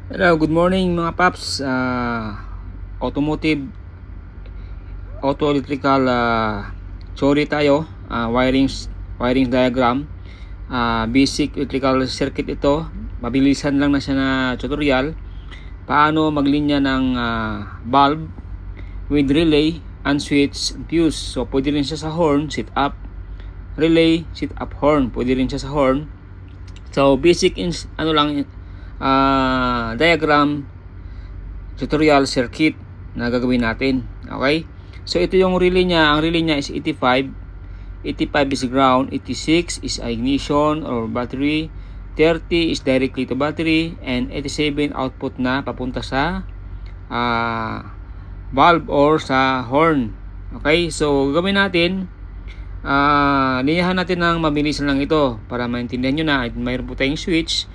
Hello, good morning mga paps. Automotive, auto electrical theory tayo. Wiring diagram. Basic electrical circuit ito. Mabilisan lang na siya na tutorial. Paano maglinya ng bulb with relay, and switch, and fuse. So pwede rin siya sa horn, set up relay, set up horn. Pwede rin siya sa horn. So basic diagram tutorial circuit na gagawin natin. Okay? So ito yung relay niya. Ang relay niya is 85. 85 is ground, 86 is ignition or battery, 30 is directly to battery, and 87 output na papunta sa valve or sa horn. Okay? So gagawin natin, linyahan natin ng mabilisan lang ito para maintindihan nyo na. Mayroon po tayong switch,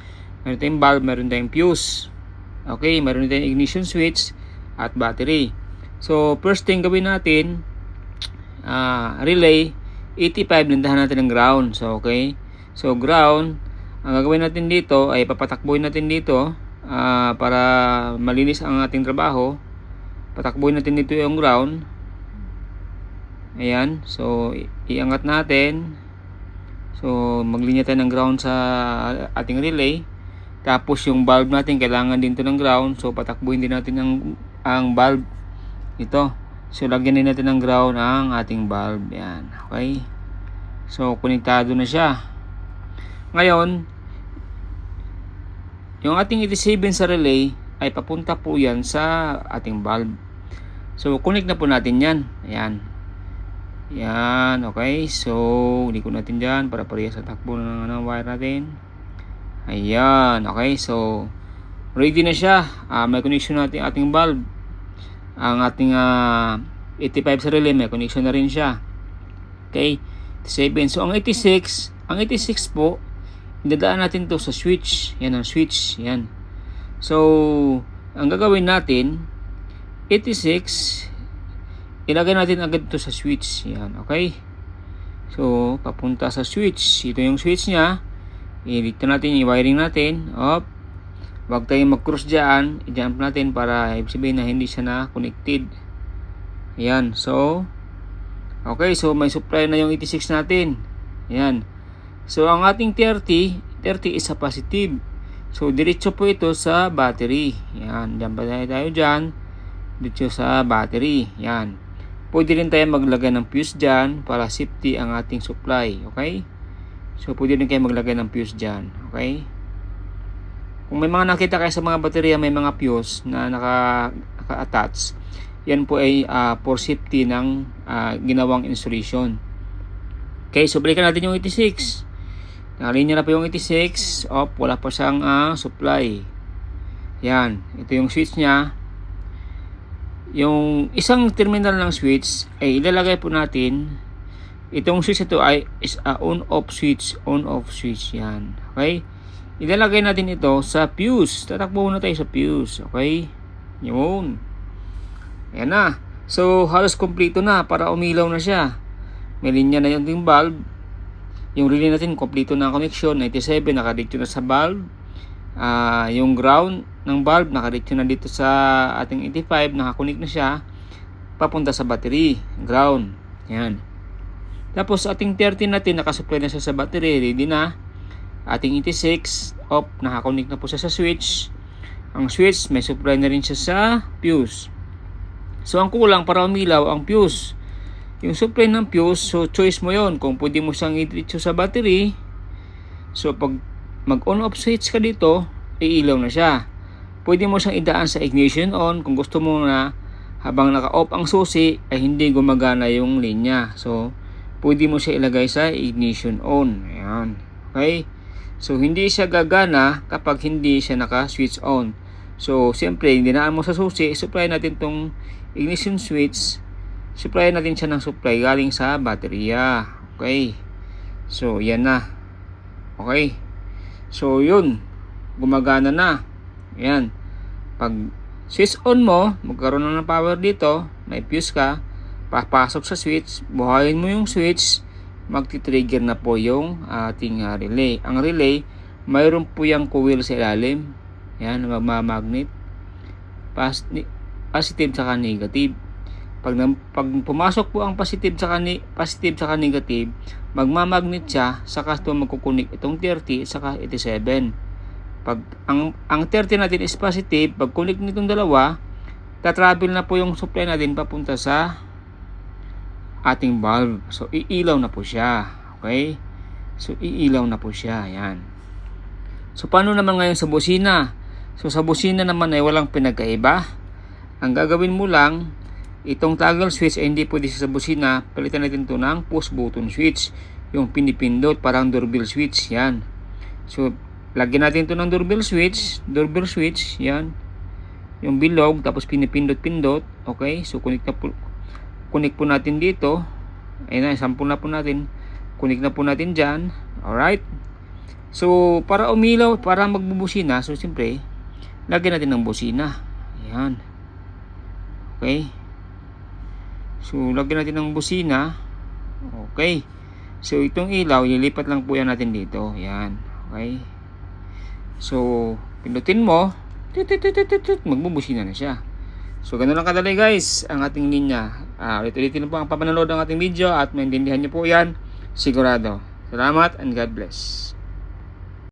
meron tayong bulb, meron tayong fuse. Okay, meron tayong ignition switch at battery. So, first thing gawin natin, relay, 85, lindahan natin ng ground. So, okay. So, ground, ang gagawin natin dito ay papatakbuhin natin dito para malinis ang ating trabaho. Patakbuhin natin dito yung ground. Ayan. So, iangat natin. So, maglinya tayo ng ground sa ating relay. Tapos yung bulb natin kailangan din to ng ground. So patakbuhin din natin ang bulb ito. So lagyan din natin ng ground ang ating bulb. Yan. Okay. So konektado na siya. Ngayon, yung ating 87 sa relay ay papunta po yan sa ating bulb. So connect na po natin yan. Ayan. Yan. Okay. So likod natin dyan para parehas sa takbo ng wire natin. Ayan, okay, so ready na siya. May connection natin ating bulb. Ang ating 85 sa relay, may connection na rin siya. Okay, 7. So ang 86 po, idadaan natin to sa switch. Yan ang switch, yan. So, ang gagawin natin, 86, ilagay natin agad to sa switch. Yan, okay. So, papunta sa switch. Ito yung switch niya. I-dito natin, i-wiring natin. Wag tayong mag-cross dyan. I-jump natin para sabihin na hindi siya na connected. Ayan. So, okay. So, may supply na yung 86 natin. Ayan. So, ang ating 30 is a positive. So, diretso po ito sa battery. Ayan. Jump tayo dyan. Diretso sa battery. Ayan. Pwede rin tayo maglagay ng fuse dyan para safety ang ating supply. Okay? So, pwede rin kayo maglagay ng fuse dyan. Okay? Kung may mga nakita kayo sa mga baterya, may mga fuse na naka-attach. Yan po ay for safety ng ginawang installation. Okay, so balikan natin yung 86. Nalinya na po yung 86. Wala pa siyang supply. Yan. Ito yung switch niya. Yung isang terminal ng switch ay ilalagay po natin. Itong switch ito ay is on-off switch. On-off switch yan. Okay? Ilalagay natin ito sa fuse. Tatakbo muna tayo sa fuse. Okay? Yun. Ayan na. So, halos kompleto na para umilaw na siya. May linya na yung bulb. Yung relay natin, kompleto na ang connection. 97, nakadito na sa bulb. Yung ground ng bulb, nakadito na dito sa ating 85. Nakakonect na siya. Papunta sa battery. Ground. Yan. Tapos ating 30 natin, nakasupply na siya sa battery, ready na. Ating 86, nakakonect na po siya sa switch. Ang switch, may supply na rin siya sa fuse. So ang kulang para umilaw ang fuse. Yung supply ng fuse, so choice mo yon kung pwede mo siyang i-diretso sa battery. So pag mag-on-off switch ka dito, iilaw na siya. Pwede mo siyang idaan sa ignition on kung gusto mo na habang naka-off ang susi ay hindi gumagana yung linya. So pwede mo siya ilagay sa ignition on. Ayan. Okay? So, hindi siya gagana kapag hindi siya naka-switch on. So, siyempre, dinaan mo sa susi, supply natin tong ignition switch. Supply natin siya ng supply galing sa baterya. Okay? So, yan na. Okay? So, yun. Gumagana na. Ayan. Pag switch on mo, magkaroon na ng power dito, may fuse ka, papasok sa switch, buhayin mo yung switch, magti-trigger na po yung ating relay. Ang relay, mayroon po yung coil sa ilalim. Yan, magmamagnet. Positive saka negative. Pag pumasok po ang positive saka negative, magmamagnet siya, saka ito magkukunik itong 30 saka 87. Pag ang 30 natin is positive, pag kunik nitong dalawa, tatravel na po yung supply natin papunta sa ating bulb. So iilaw na po siya. Okay? So iilaw na po siya. Yan. So paano naman ngayon sa busina? So sa busina naman ay walang pinagkaiba. Ang gagawin mo lang, itong toggle switch ay hindi pwede sa busina. Palitan natin ito ng push button switch. Yung pinipindot, parang doorbell switch. Yan. So lagyan natin ito ng doorbell switch. Yan. Yung bilog, tapos pinipindot-pindot. Okay, so connect po natin dito. Ayun na, sample na po natin. Connect na po natin dyan. Alright. So, para umilaw, para magbubusina, so siyempre, lagyan natin ng busina. Ayan. Okay. So, lagyan natin ng busina. Okay. So, itong ilaw, ilipat lang po yan natin dito. Ayan. Okay. So, pindutin mo, magbubusina na siya. So, ganun lang kadali guys, ang ating linya. Ulit-ulitin po ang papanood ng ating video at maintindihan nyo po yan, sigurado. Salamat and God bless.